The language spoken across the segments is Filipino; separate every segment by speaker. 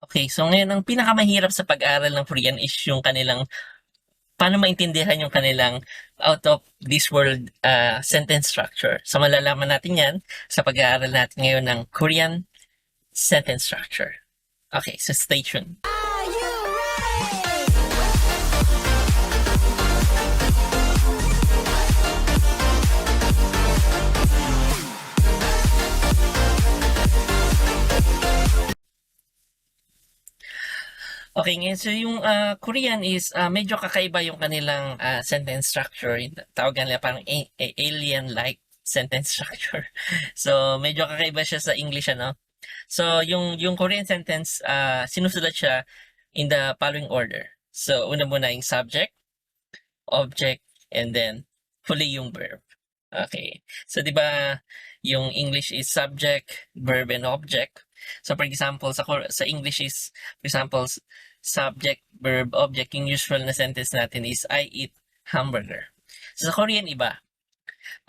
Speaker 1: Okay, so ngayon ang pinakamahirap sa pag-aaral ng Korean is yung kanilang paano maintindihan yung kanilang out of this world sentence structure. So malalaman natin 'yan sa pag-aaral natin ngayon ng Korean sentence structure. Okay, so stay tuned. Okay, ngayon so yung Korean is medyo kakaiba yung kanilang sentence structure. Tawag nila parang alien-like sentence structure. So medyo kakaiba siya sa English ano. So yung Korean sentence sinusulat siya in the following order. So una muna yung subject, object, and then huli yung verb. Okay. So 'di ba yung English is subject, verb, and object. So for example sa English is for example subject, verb, object. Yung usual na sentence natin is I eat hamburger. So sa Korean iba.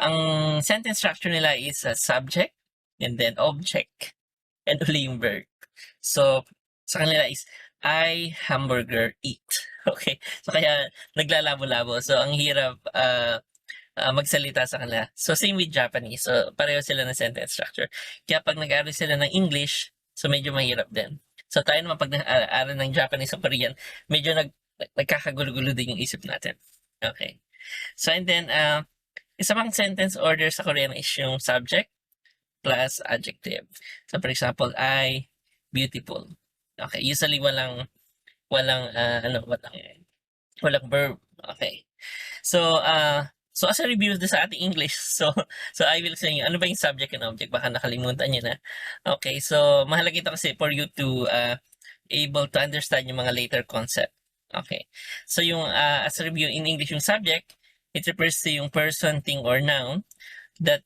Speaker 1: Ang sentence structure nila is subject and then object and uli yung verb. So sa kanila is I hamburger eat. Okay? So kaya naglalabo-labo. So ang hirap magsalita sa kanila. So same with Japanese. So pareho sila ng sentence structure. Kaya pag nag-aaral sila ng English, so medyo mahirap din. So tayo naman pag nag-aaral ng Japanese o Korean, medyo nagkakagulo-gulo din yung isip natin. Okay. So and then isa pang sentence order sa Korean is yung subject plus adjective. So for example, I beautiful. Okay, usually walang walang verb. Okay. So so as a review sa ating English, so I will say ano ba yung subject and object, baka nakalimutan niyo na. Okay, so mahalaga ito kasi for you to able to understand yung mga later concept. Okay. So yung as a review in English, yung subject, it refers to yung person, thing, or noun that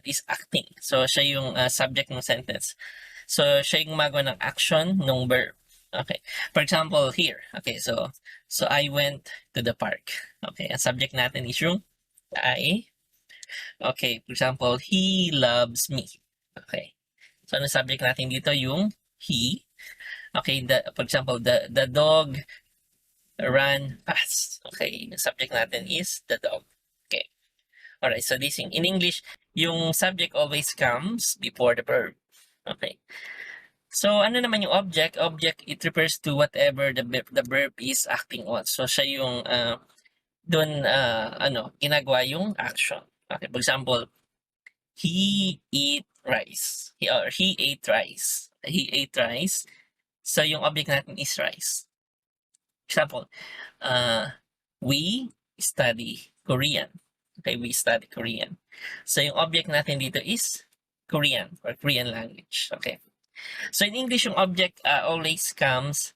Speaker 1: is acting. So siya yung subject ng sentence. So siya yung gumagawa ng action ng verb. Okay. For example, here. Okay, so I went to the park. Okay, ang subject natin is yung I. Okay, for example, he loves me. Okay. So ano subject natin dito yung he. Okay, for example, the dog ran fast. Okay, the subject natin is the dog. Okay. Alright, so this in English, yung subject always comes before the verb. Okay. So ano naman yung object? Object, it refers to whatever the verb is acting on. So siya yung doon ginagawa yung action. Okay, for example, he eat rice. He ate rice. He ate rice. So yung object natin is rice. Example, we study Korean. Okay, we study Korean. So yung object natin dito is Korean or Korean language. Okay. So in English, yung object always comes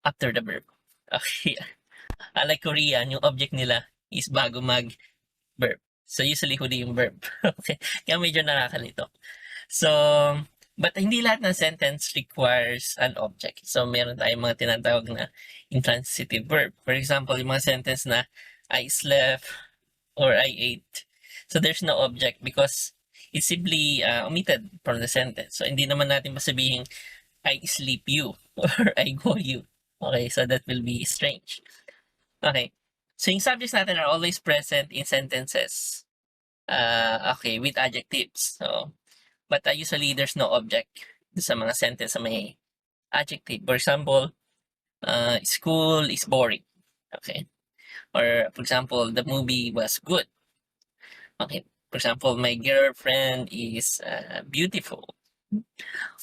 Speaker 1: after the verb. Okay. Unlike Korean, yung object nila is bago mag-verb. So usually huli yung verb. Okay. Kaya medyo nakakalito. So, but hindi lahat ng sentence requires an object. So meron tayong mga tinatawag na intransitive verb. For example, yung mga sentence na I slept or I ate. So there's no object because it's simply omitted from the sentence. So hindi naman natin masabihin I sleep you or I go you. Okay, so that will be strange. Okay. So yung subjects natin are always present in sentences. Okay, with adjectives. So, but usually there's no object sa mga sentence sa may adjective. For example, school is boring. Okay. Or for example, the movie was good. Okay. For example, my girlfriend is beautiful.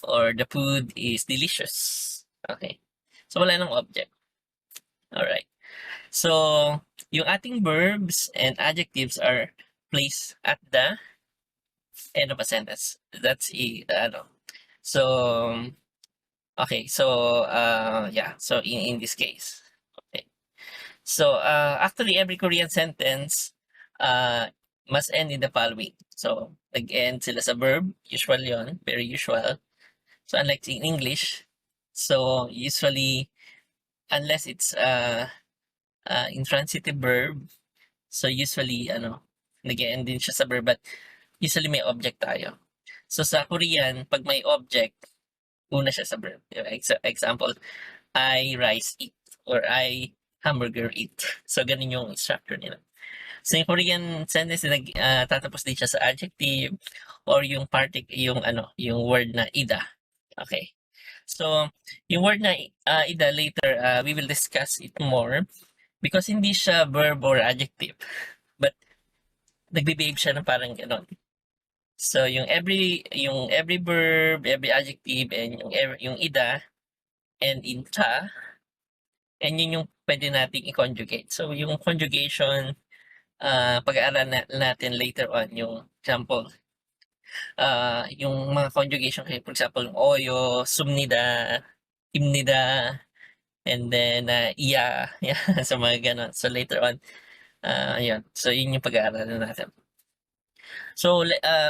Speaker 1: Or the food is delicious. Okay. So wala nang object. Alright. So, yung ating verbs and adjectives are placed at the end of a sentence. That's So, okay. So, yeah. So, in this case. Okay. So, actually, every Korean sentence must end in the following. So, nag-end sila sa verb. Usual yon, very usual. So, unlike in English, so usually, unless it's intransitive verb, so usually, nag-end din siya sa verb, but usually may object tayo. So, sa Korean, pag may object, Una siya sa verb. Example, I rice eat or I hamburger eat. So, ganun yung structure nila. So, yung Korean sentence tatapos din siya sa adjective or yung yung word na ida. Okay. So, yung word na ida later, we will discuss it more because hindi siya verb or adjective. But, nagbe-behave siya ng parang ganon. So, yung every verb, every adjective, and yung ida, and in cha, and yun yung pwede nating i-conjugate. So, yung conjugation, pag-aaralan natin later on, yung example, yung mga conjugation, for example, oyo, sumnida, imnida, and then iya, yeah, so mga ganon. So, later on, yun. So, yun yung pag-aaralan natin. So,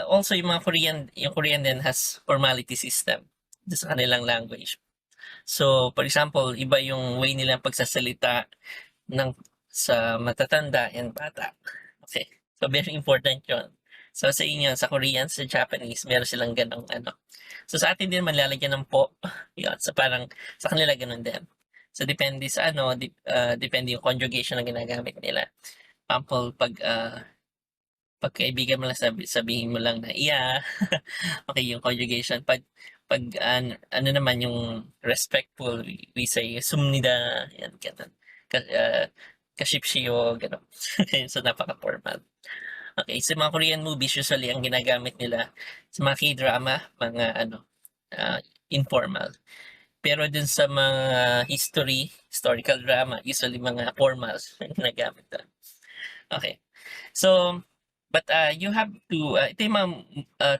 Speaker 1: also yung Korean din has formality system sa kanilang language. So, for example, iba yung way nilang pagsasalita sa matatanda and bata. Okay. So, very important yun. So, sa inyo, sa Korean, sa Japanese, meron silang ganong ano. So, sa atin din, manlalagyan ng po. Yun. So, parang sa kanila ganon din. So, depende sa depende yung conjugation na ginagamit nila. Example, pag kaibigan mo lang sabihin mo lang na iya. Okay, yung conjugation. Ano naman yung respectful, we say sumnida, yan, ganun. Kashipshiyo, ganun. So, napaka-formal. Okay, sa mga Korean movies, usually, ang ginagamit nila sa mga K-drama, mga informal. Pero dun sa mga historical drama, usually mga formal ang ginagamit doon. Okay. So, but you have to, ito yung mga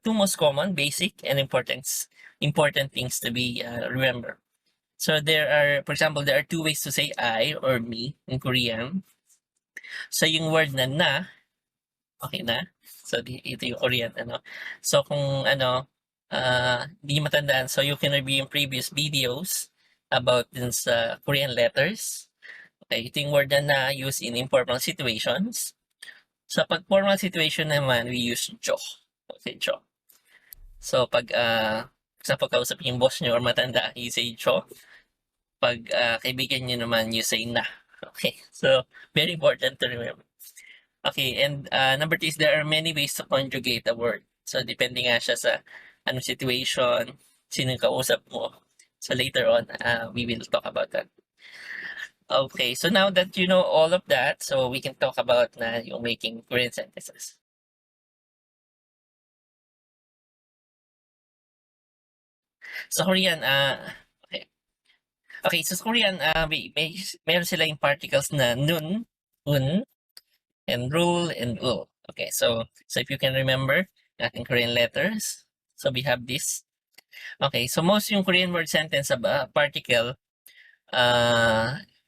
Speaker 1: two most common, basic, and important things to be remember. So for example, there are two ways to say I or me in Korean. So yung word na, okay na. So ito yung Korean, ano. So kung hindi nyo matandaan, so you can review yung previous videos about din sa Korean letters. Okay, ito yung word na used in informal situations. So, pag formal situation naman, we use jo. Okay, jo. So, pag kausap yung boss nyo or matanda, you say jo. Pag kaibigan nyo naman, you say na. Okay, so, very important to remember. Okay, and number 2 is there are many ways to conjugate a word. So, depende nga siya sa anong situation, sino kausap mo. So, later on, we will talk about that. Okay, so now that you know all of that, so we can talk about na yung making Korean sentences. Sa Korean, okay. Okay, so sa Korean, meron sila yung particles na nun, un, and rule, and ul. Okay, so if you can remember natin Korean letters, so we have this. Okay, so most yung Korean word sentence particle,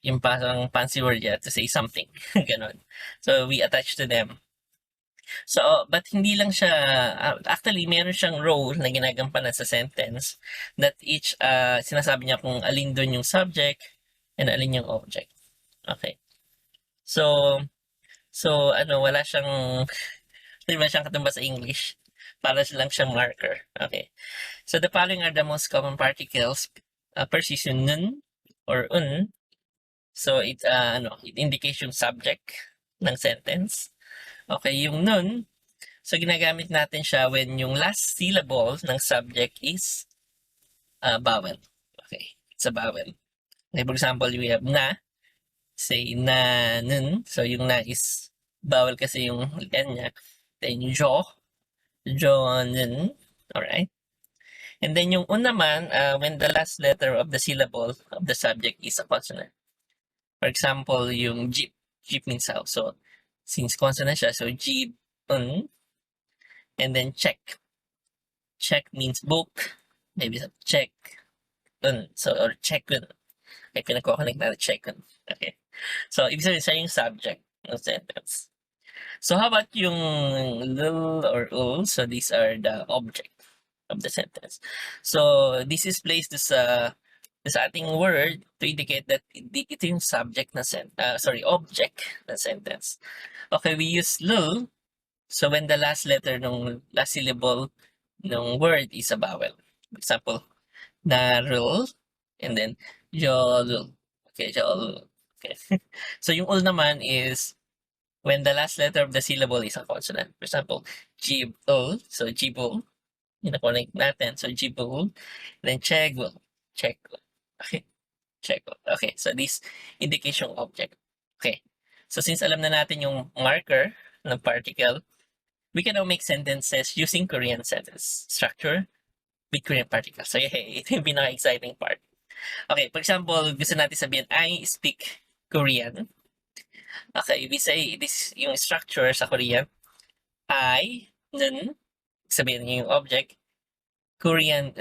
Speaker 1: yung parang fancy word to say something, ganon. So we attach to them. So, but hindi lang siya, actually, meron siyang role na ginagampanan sa sentence that each, sinasabi niya kung alin doon yung subject and alin yung object. Okay. So, wala siyang, wala siyang katumbas sa English. Para lang siyang marker. Okay. So, the following are the most common particles. First is yung nun or un. So, it indicates yung subject ng sentence. Okay, yung nun, so ginagamit natin siya when yung last syllable ng subject is vowel. Okay, it's a vowel. Okay, for example, we have na, say na, nun. So yung na is vowel kasi yung N niya. Then jo, nun. Alright. And then yung un naman, when the last letter of the syllable of the subject is a consonant. For example, yung jeep. Jeep means house. So, since consonant siya, so jeep, un. And then check. Check means book. Maybe check. So, or check un. Okay, pinag-connect na check un. Okay. So, ibig sabihin siya yung subject ng sentence. So, how about yung lil or ul? So, these are the object of the sentence. So, this is placed sa ating word to indicate that ito yung subject na object na sentence. Okay, we use lil. So, when the last letter ng last syllable ng word is a vowel. For example, narul, and then jolul. Okay, jolul. Okay. So yung ul naman is when the last letter of the syllable is a consonant. For example, jibul. So jibul. Connect natin. So jibul. Then chegul. Chegul. Okay. Chegul. Okay. So this indication object. Okay. So since alam na natin yung marker ng particle, we can now make sentences using Korean sentence structure with Korean particles. So yeah, ito yung pinaka-exciting part. Okay, for example, gusto natin sabihin, I speak Korean. Okay, we say this yung structure sa Korean. I, nun, sabihin niyo yung object. Korean,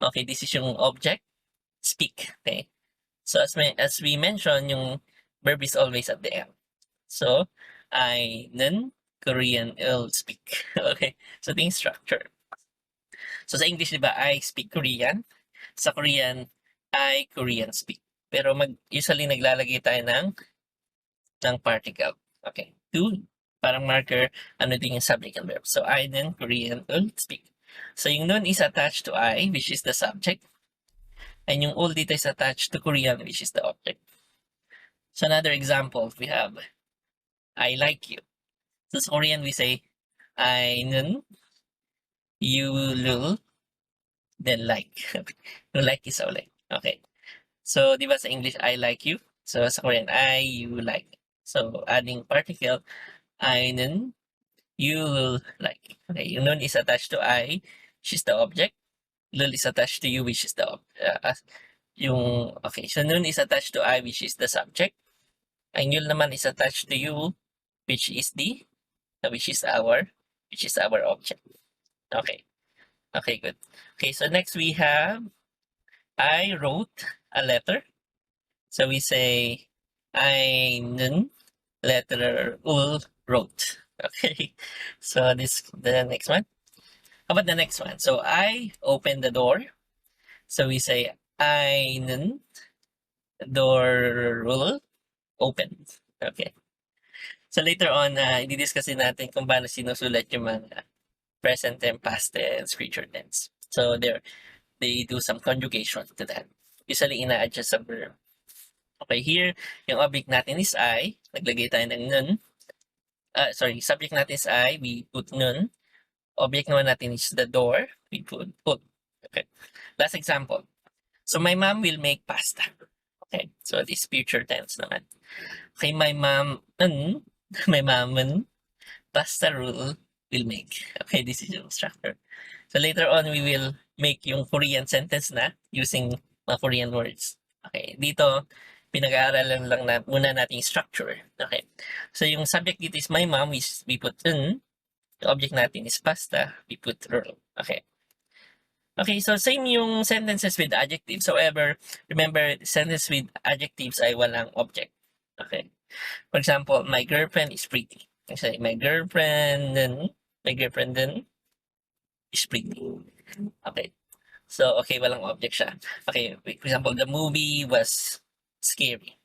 Speaker 1: okay, this is yung object. Speak, okay. So as we mentioned, yung verb is always at the end. So, I, nun, Korean, speak. Okay, so ito yung structure. So sa English, di ba, I speak Korean. Sa Korean, I Korean speak. Pero usually naglalagay tayo ng particle. Okay. To, parang marker, ano din yung subject and verb. So I then Korean speak. So yung nun is attached to I, which is the subject. And yung ul dito is attached to Korean, which is the object. So another example, we have, I like you. So sa Korean, we say, I nun, you lul, then like. Like is so like. Okay. So, di ba sa English, I like you? So, sa Korean, I, you, like. So, adding particle, I, nun, you, like. Okay, yung nun is attached to I, which is the object. Lul is attached to you, which is the okay, so nun is attached to I, which is the subject. Ang yul naman is attached to you, which is our object. Okay. Okay, good. Okay, so next we have, I wrote a letter. So we say, I letter ul wrote. Okay. So the next one. How about the next one? So I opened the door. So we say, I door ul opened. Okay. So later on, i-discuss din natin kung paano sinusulat yung mga present tense, past tense, future tense. So they do some conjugation to that. Usually ina-adjust sa verb. Okay, here, yung object natin is I. Naglagay tayo ng nun. Subject natin is I. We put nun. Object naman natin is the door. We put. Okay. Last example. So, my mom will make pasta. Okay. So, this future tense naman. Okay, my mom, pasta will make. Okay, this is yung structure. So, later on, we will make yung Korean sentence na using mga Korean words. Okay, dito, pinag-aaralan lang muna natin yung structure. Okay. So, yung subject dito is my mom, we put un. The object natin is pasta, we put roll. Okay. Okay, so same yung sentences with adjectives. However, remember, sentence with adjectives ay walang object. Okay. For example, my girlfriend is pretty. I say, my girlfriend is pretty. Okay. So, okay, walang object siya. Okay, for example, the movie was scary.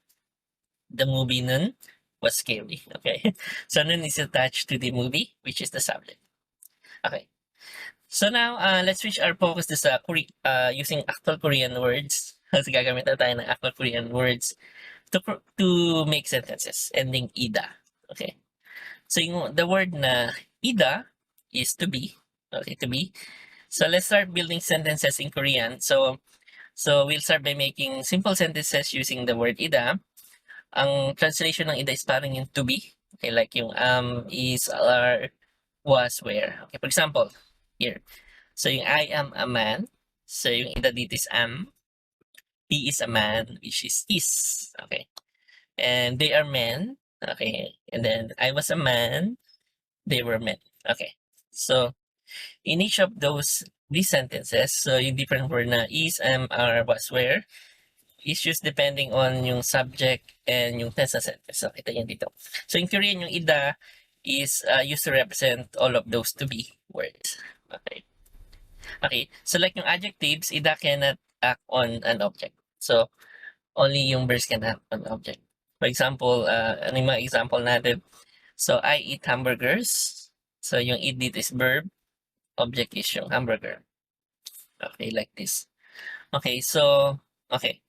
Speaker 1: The movie nun was scary. Okay. So nun is attached to the movie, which is the subject. Okay. So now, let's switch our focus to sa using actual Korean words. Kasi gagamit na tayo ng actual Korean words to make sentences ending ida. Okay. So the word na ida is to be. Okay, to be. So let's start building sentences in Korean. So we'll start by making simple sentences using the word ida. Ang translation ng ida is parang yung to be. Okay, like yung is, are, was, were. Okay, for example, here. So yung I am a man. So yung ida dito is am. He is a man, which is is. Okay. And they are men. Okay. And then I was a man. They were men. Okay. So in each of these sentences, so yung different word na is, am, are, was, were, is used depending on yung subject and yung tense na sentence. So, kita yan dito. So, in Korean, yung ida is used to represent all of those to be words. Okay. Okay. So, like yung adjectives, ida cannot act on an object. So, only yung verbs can act on object. For example, ano yung mga example natin? So, I eat hamburgers. So, yung eat dito is verb. Object is yung hamburger. Okay, like this. Okay, so, okay.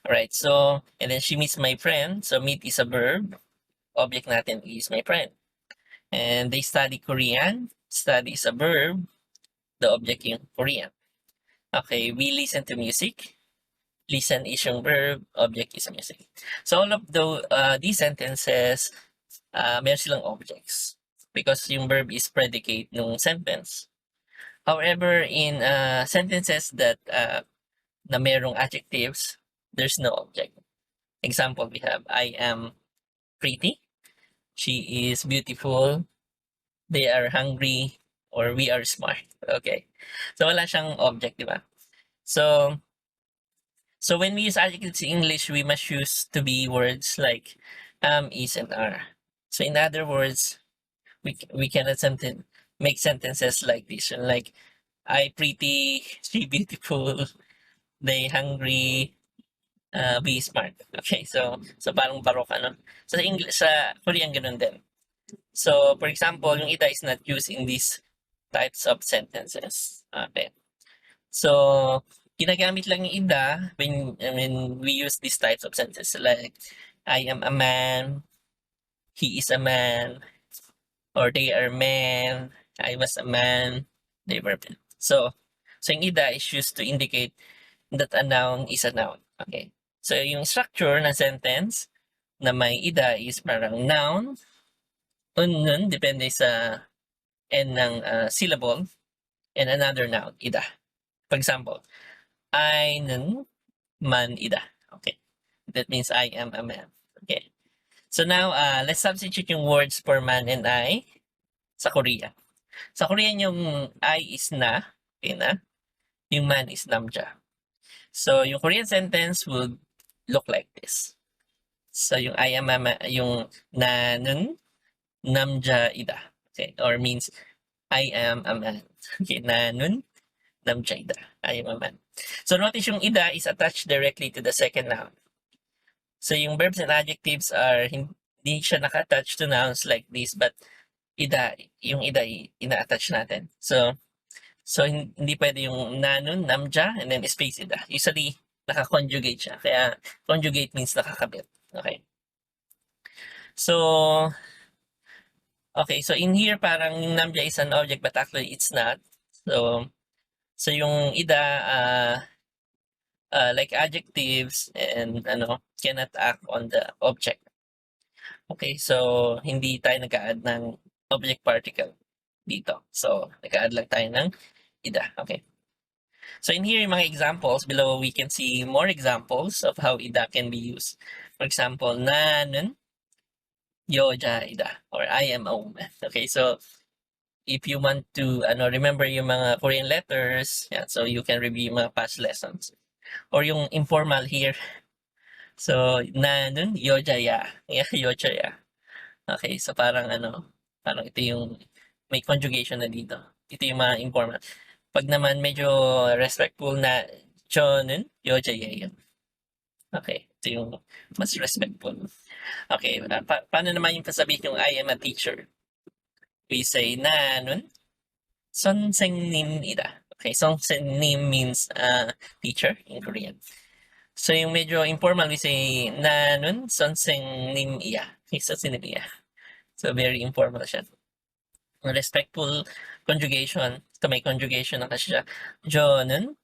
Speaker 1: Alright, so, and then she meets my friend. So, meet is a verb. Object natin is my friend. And they study Korean. Study is a verb. The object yung Korean. Okay, we listen to music. Listen is yung verb. Object is music. So, all of these sentences, meron silang objects. Because yung verb is predicate nung sentence. However, in sentences that na merong adjectives, there's no object. Example, we have, I am pretty, she is beautiful, they are hungry, or we are smart. Okay. So, wala siyang object, di ba? So when we use adjectives in English, we must use to be words like am, is, and are. So, in other words, we cannot make sentences like this. Like, I pretty, she beautiful, they hungry, be smart. Okay, so parang barok ano. Sa English, sa Korean ganun din. So for example, yung ida is not used in these types of sentences. Okay. So ginagamit lang yung ida when we use these types of sentences like I am a man, he is a man, or they are men, I was a man, they were men. So yung ida is used to indicate that a noun is a noun. Okay. So, yung structure ng sentence na may ida is parang noun, nun, depende sa end ng syllable, and another noun, ida. For example, einen man ida. Okay. That means I am a man. Okay. So now, let's substitute yung words for man and I sa Korean. Sa Korean, yung I is na, okay na, yung man is namja. So, yung Korean sentence would look like this. So, yung I am yung nanun namja ida. Okay, or means I am a man. Okay, nanun namja ida. I am a man. So, notice yung ida is attached directly to the second noun. So, yung verbs and adjectives are hindi siya naka-attach to nouns like this, but yung ida ina-attach natin. So hindi pwede yung nanun, namja, and then space ida. Usually, naka-conjugate siya. Kaya, conjugate means nakakabit. Okay. So, okay. So, in here, parang yung namja is an object, but actually, it's not. So yung ida, like adjectives and cannot act on the object. Okay. So, hindi tayo nag-add ng object particle dito. So, nag-add lang tayo ng ida. Okay. So in here, yung mga examples, below we can see more examples of how ida can be used. For example, na는 yoja ida, or I am a woman. Okay, so if you want to remember yung mga Korean letters, yeah, so you can review mga past lessons. Or yung informal here. So, na는 yojaya. Yeah, yojaya. Okay, so parang parang ito yung may conjugation na dito. Ito yung mga informal. Pag naman medyo respectful na 저는 여자예요. Okay, ito yung mas respectful. Okay, paano naman yung sasabihin yung I am a teacher? We say 나는 선생님이다. Okay, 선생님 means teacher in Korean. So yung medyo informal, we say 나는 선생님이야. Okay, 선생님이야. So very informal siya. Respectful conjugation. Ito may conjugation na kasi siya. 저는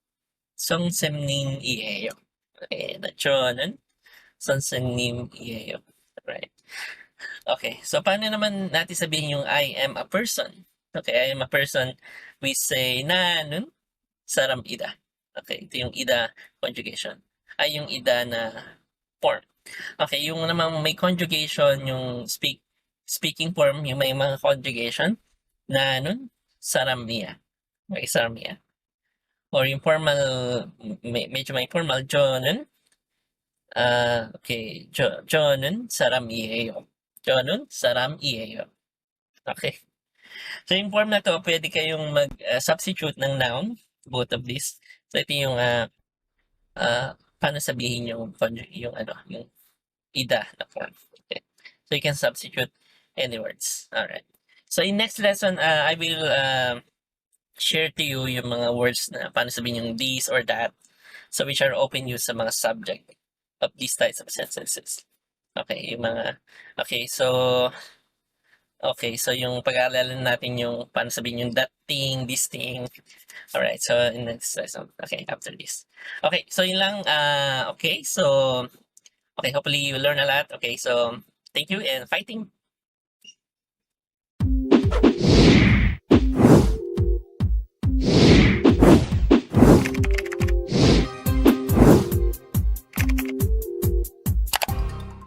Speaker 1: 선생님이에요. Okay, 저는 선생님이에요. Right. Okay, so paano naman natin sabihin yung I am a person? Okay, I am a person. We say 나는 사람이다. Okay, ito yung ida conjugation. Ay yung ida na form. Okay, yung namang may conjugation, yung speaking form, yung may mga conjugation, 나는 사람이야. Okay, 사람이야. Or yung formal, medyo may formal, 저는 okay, 저는 사람이에요. 저는 사람이에요. Okay. So yung form na to, pwede kayong mag-substitute ng noun, both of these. So ito yung paano sabihin yung ida na form. Okay. So you can substitute any words. Alright. So in next lesson, I will share to you yung mga words na paano sabihin yung this or that. So which are open use sa mga subject of these types of sentences. Okay, yung mga, okay, so yung pag-aaralan natin yung paano sabihin yung that thing, this thing. Alright, so in next lesson, okay, after this. Okay, so yun lang, okay, so, okay, hopefully you learn a lot. Okay, so thank you and fighting.